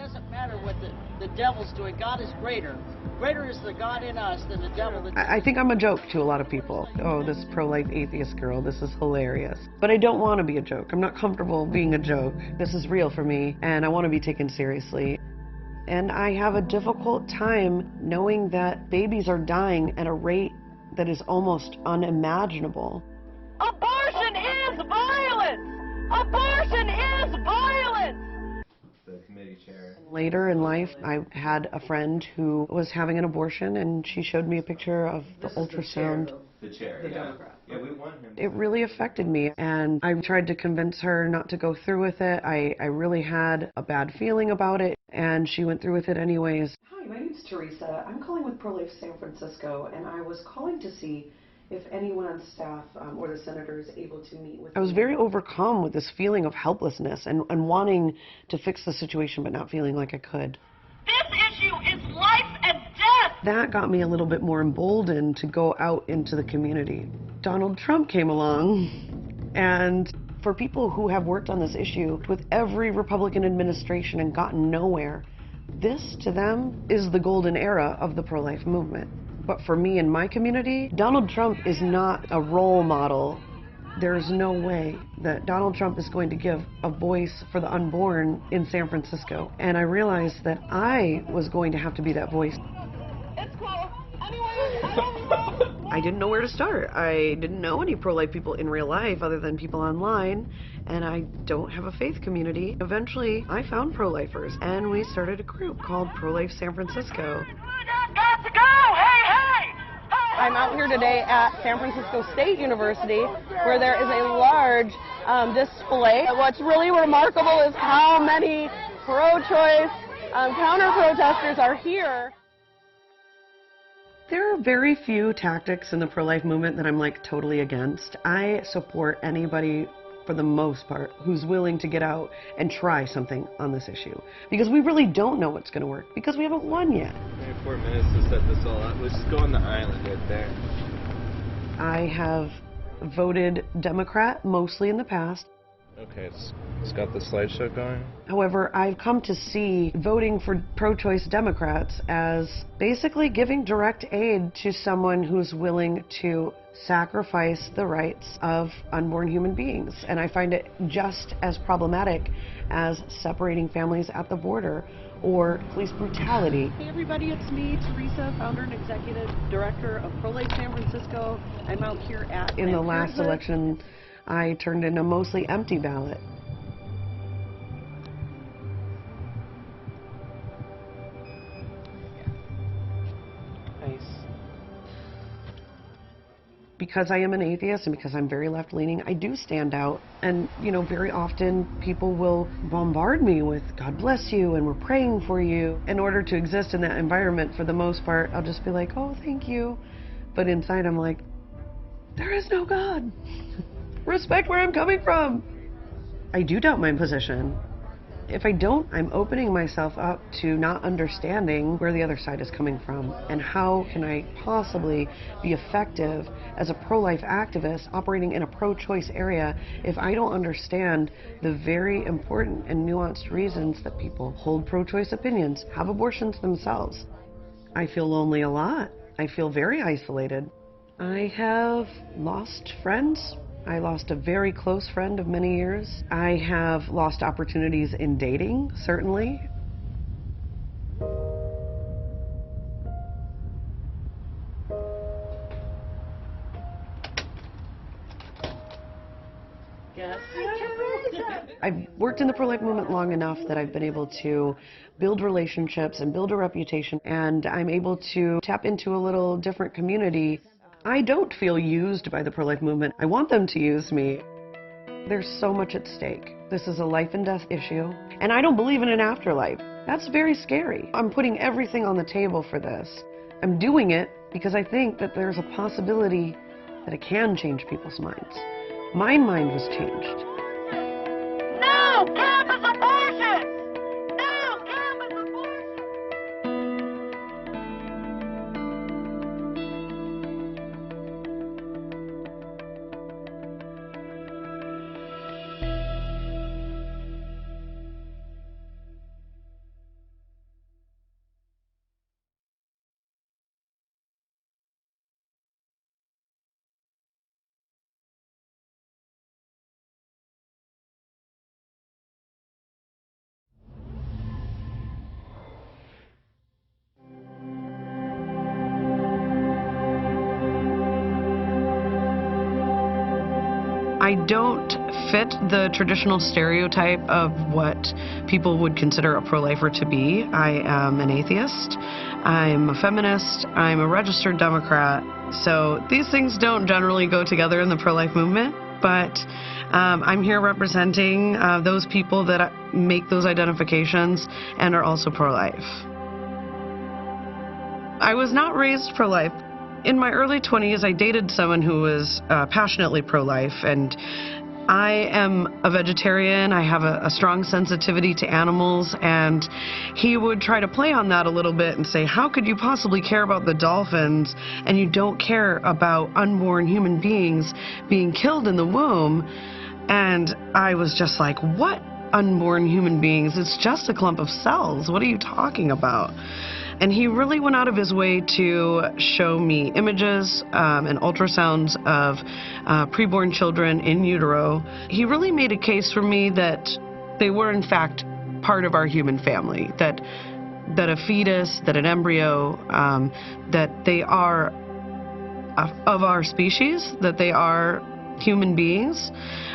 doesn't matter what the devil's doing. God is greater. Greater is the God in us than the devil. I think I'm a joke to a lot of people. Oh, this pro-life atheist girl, this is hilarious. But I don't want to be a joke. I'm not comfortable being a joke. This is real for me, and I want to be taken seriously. And I have a difficult time knowing that babies are dying at a rate that is almost unimaginable. Abortion is violence! Abortion is violence! The committee chair. Later in life, I had a friend who was having an abortion, and she showed me a picture of the ultrasound. The chair, the Democrat. Yeah, we won him. It really affected me, and I tried to convince her not to go through with it. I really had a bad feeling about it, and she went through with it anyways. Hi, my name's Terrisa. I'm calling with Pro-Life San Francisco, and I was calling to see if anyone on staff or the senator is able to meet with I was very overcome with this feeling of helplessness and wanting to fix the situation but not feeling like I could. This issue is life and death! That got me a little bit more emboldened to go out into the community. Donald Trump came along, and for people who have worked on this issue with every Republican administration and gotten nowhere, this to them is the golden era of the pro-life movement. But for me and my community, Donald Trump is not a role model. There's no way that Donald Trump is going to give a voice for the unborn in San Francisco. And I realized that I was going to have to be that voice. It's cool. Anyway, I didn't know where to start. I didn't know any pro-life people in real life other than people online, and I don't have a faith community. Eventually, I found pro-lifers, and we started a group called Pro-Life San Francisco. got to go! Hey, hey! I'm out here today at San Francisco State University, where there is a large display. What's really remarkable is how many pro-choice counter-protesters are here. There are very few tactics in the pro-life movement that I'm like totally against. I support anybody, for the most part, who's willing to get out and try something on this issue. Because we really don't know what's going to work, because we haven't won yet. 24 minutes to set this all up. Let's just go on the island right there. I have voted Democrat mostly in the past. Okay, it's got the slideshow going. However, I've come to see voting for pro-choice Democrats as basically giving direct aid to someone who's willing to sacrifice the rights of unborn human beings. And I find it just as problematic as separating families at the border or police brutality. Hey everybody, it's me, Terrisa, founder and executive director of Pro-Life San Francisco. I'm out here at... In the last election, I turned in a mostly empty ballot. Nice. Because I am an atheist and because I'm very left-leaning, I do stand out. And, you know, very often people will bombard me with, God bless you, and we're praying for you. In order to exist in that environment, for the most part, I'll just be like, oh, thank you. But inside I'm like, there is no God. Respect where I'm coming from. I do doubt my position. If I don't, I'm opening myself up to not understanding where the other side is coming from and how can I possibly be effective as a pro-life activist operating in a pro-choice area if I don't understand the very important and nuanced reasons that people hold pro-choice opinions, have abortions themselves. I feel lonely a lot. I feel very isolated. I have lost friends. I lost a very close friend of many years. I have lost opportunities in dating, certainly. Yes. I've worked in the pro-life movement long enough that I've been able to build relationships and build a reputation, and I'm able to tap into a little different community. I don't feel used by the pro-life movement. I want them to use me. There's so much at stake. This is a life and death issue, and I don't believe in an afterlife. That's very scary. I'm putting everything on the table for this. I'm doing it because I think that there's a possibility that it can change people's minds. My mind was changed. No! Campus abortion! No! Campus abortion! I don't fit the traditional stereotype of what people would consider a pro-lifer to be. I am an atheist, I'm a feminist, I'm a registered Democrat, so these things don't generally go together in the pro-life movement, but I'm here representing those people that make those identifications and are also pro-life. I was not raised pro-life. In my early 20s, I dated someone who was passionately pro-life, and I am a vegetarian. I have a strong sensitivity to animals, and he would try to play on that a little bit and say, how could you possibly care about the dolphins and you don't care about unborn human beings being killed in the womb? And I was just like, what unborn human beings? It's just a clump of cells. What are you talking about? And he really went out of his way to show me images and ultrasounds of preborn children in utero. He really made a case for me that they were in fact part of our human family, that a fetus, that an embryo, that they are of our species, that they are human beings.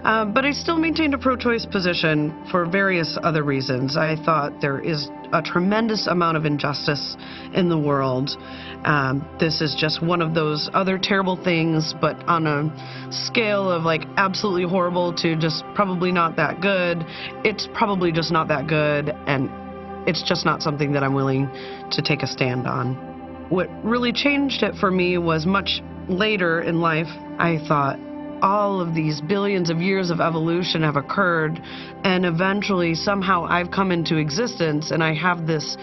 But I still maintained a pro-choice position for various other reasons. I thought there is a tremendous amount of injustice in the world. This is just one of those other terrible things, but on a scale of like absolutely horrible to just probably not that good, it's probably just not that good, and it's just not something that I'm willing to take a stand on. What really changed it for me was much later in life. I thought, all of these billions of years of evolution have occurred, and eventually somehow I've come into existence and I have this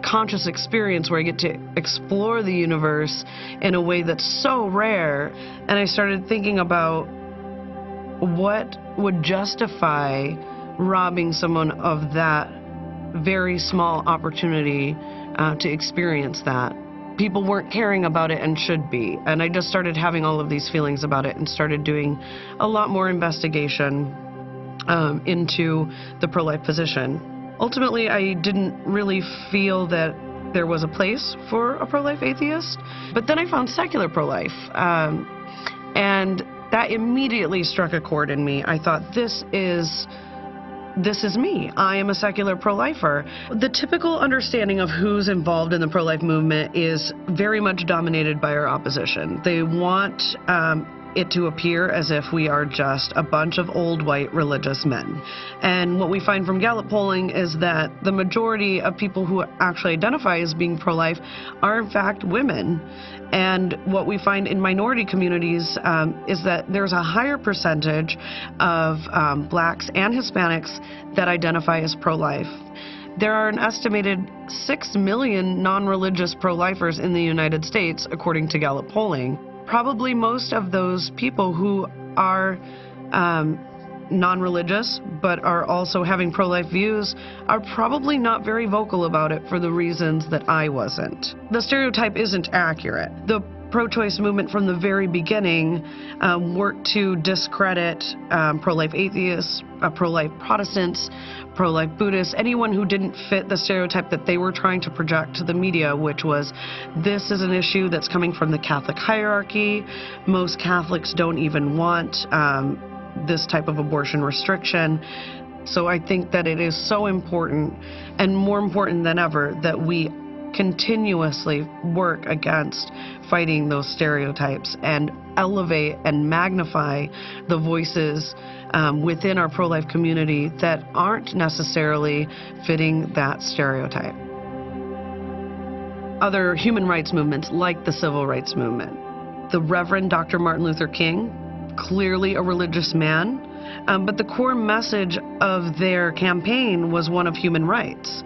conscious experience where I get to explore the universe in a way that's so rare. And I started thinking about what would justify robbing someone of that very small opportunity to experience that. People weren't caring about it and should be. And I just started having all of these feelings about it and started doing a lot more investigation into the pro-life position. Ultimately, I didn't really feel that there was a place for a pro-life atheist, but then I found secular pro-life, and that immediately struck a chord in me. I thought, this is me. I am a secular pro-lifer. The typical understanding of who's involved in the pro-life movement is very much dominated by our opposition. They want it to appear as if we are just a bunch of old white religious men. And what we find from Gallup polling is that the majority of people who actually identify as being pro-life are in fact women. And what we find in minority communities is that there's a higher percentage of blacks and Hispanics that identify as pro-life. There are an estimated 6 million non-religious pro-lifers in the United States, according to Gallup polling. Probably most of those people who are non-religious but are also having pro-life views are probably not very vocal about it for the reasons that I wasn't. The stereotype isn't accurate. The pro-choice movement from the very beginning worked to discredit pro-life atheists, pro-life Protestants, pro-life Buddhists, anyone who didn't fit the stereotype that they were trying to project to the media, which was, this is an issue that's coming from the Catholic hierarchy. Most Catholics don't even want this type of abortion restriction. So I think that it is so important, and more important than ever, that we continuously work against fighting those stereotypes and elevate and magnify the voices within our pro-life community that aren't necessarily fitting that stereotype. Other human rights movements, like the civil rights movement. The Reverend Dr. Martin Luther King, clearly a religious man, but the core message of their campaign was one of human rights.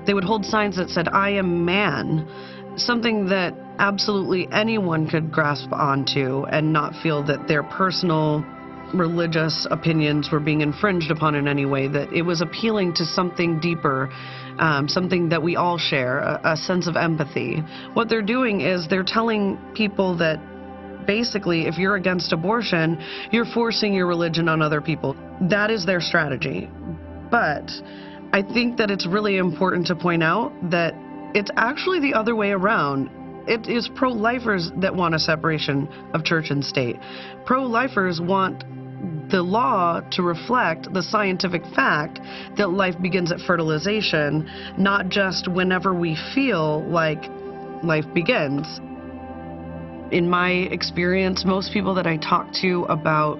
They would hold signs that said, "I am man," something that absolutely anyone could grasp onto and not feel that their personal religious opinions were being infringed upon in any way, that it was appealing to something deeper, something that we all share, a sense of empathy. What they're doing is they're telling people that basically, if you're against abortion, you're forcing your religion on other people. That is their strategy. But I think that it's really important to point out that it's actually the other way around. It is pro-lifers that want a separation of church and state. Pro-lifers want the law to reflect the scientific fact that life begins at fertilization, not just whenever we feel like life begins. In my experience, most people that I talk to about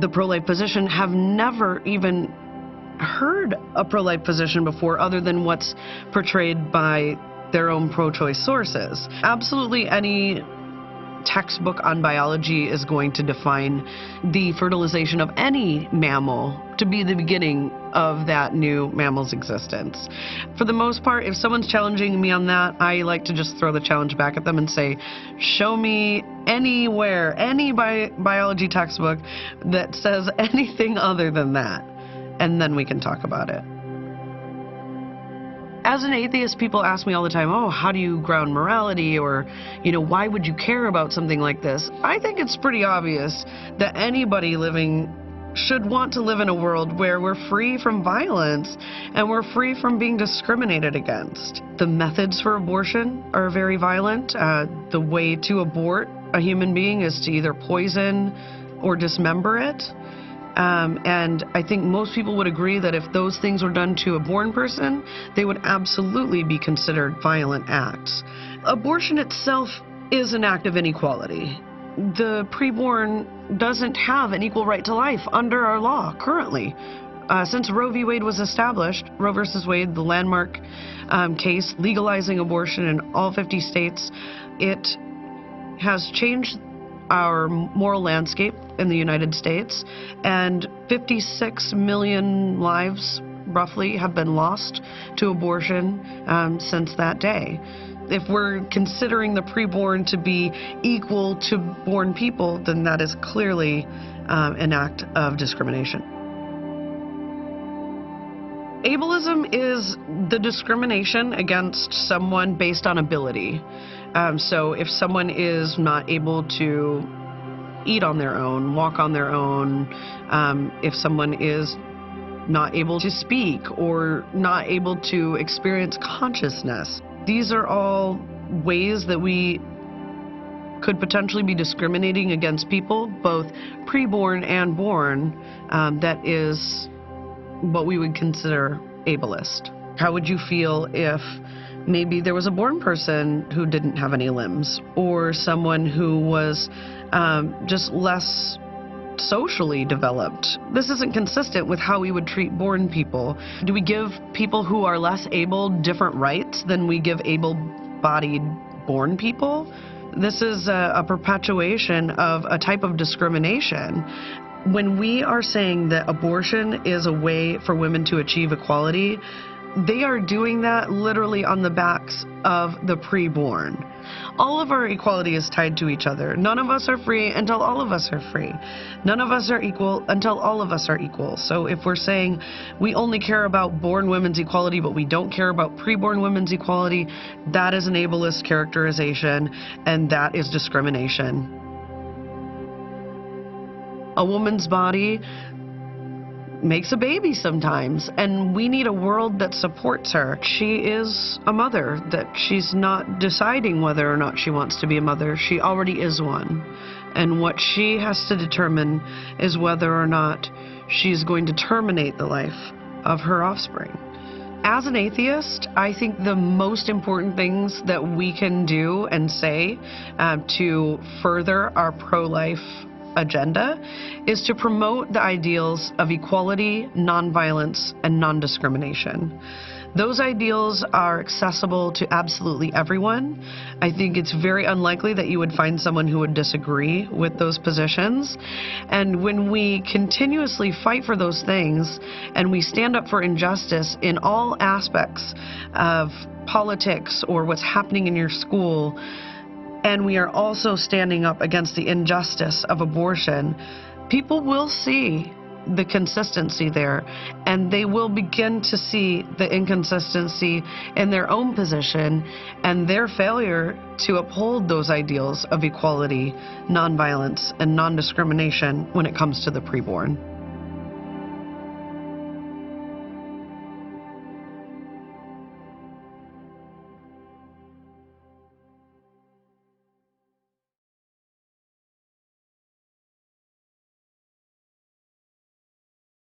the pro-life position have never even heard a pro-life position before, other than what's portrayed by their own pro-choice sources. Absolutely any textbook on biology is going to define the fertilization of any mammal to be the beginning of that new mammal's existence. For the most part, if someone's challenging me on that, I like to just throw the challenge back at them and say, show me anywhere, any biology textbook that says anything other than that, and then we can talk about it. As an atheist, people ask me all the time, oh, how do you ground morality? Or, why would you care about something like this? I think it's pretty obvious that anybody living should want to live in a world where we're free from violence and we're free from being discriminated against. The methods for abortion are very violent. The way to abort a human being is to either poison or dismember it. And I think most people would agree that if those things were done to a born person, they would absolutely be considered violent acts. Abortion itself is an act of inequality. The preborn doesn't have an equal right to life under our law currently. Since Roe v. Wade was established, Roe v. Wade, the landmark case legalizing abortion in all 50 states, it has changed our moral landscape in the United States, and 56 million lives roughly have been lost to abortion since that day. If we're considering the preborn to be equal to born people, then that is clearly an act of discrimination. Ableism is the discrimination against someone based on ability. So if someone is not able to eat on their own, walk on their own, if someone is not able to speak or not able to experience consciousness, these are all ways that we could potentially be discriminating against people, both preborn and born. That is what we would consider ableist. How would you feel if maybe there was a born person who didn't have any limbs, or someone who was just less socially developed? This isn't consistent with how we would treat born people. Do we give people who are less able different rights than we give able-bodied born people? This is a perpetuation of a type of discrimination. When we are saying that abortion is a way for women to achieve equality, they are doing that literally on the backs of the preborn. All of our equality is tied to each other. None of us are free until all of us are free. None of us are equal until all of us are equal. So if we're saying we only care about born women's equality, but we don't care about preborn women's equality, that is an ableist characterization, and that is discrimination. A woman's body makes a baby sometimes, and we need a world that supports her. She is a mother, that she's not deciding whether or not she wants to be a mother. She already is one. And what she has to determine is whether or not she's going to terminate the life of her offspring. As an atheist, I think the most important things that we can do and say to further our pro-life agenda is to promote the ideals of equality, nonviolence, and non-discrimination. Those ideals are accessible to absolutely everyone. I think it's very unlikely that you would find someone who would disagree with those positions. And when we continuously fight for those things and we stand up for injustice in all aspects of politics or what's happening in your school, and we are also standing up against the injustice of abortion, people will see the consistency there, and they will begin to see the inconsistency in their own position and their failure to uphold those ideals of equality, nonviolence, and non-discrimination when it comes to the preborn.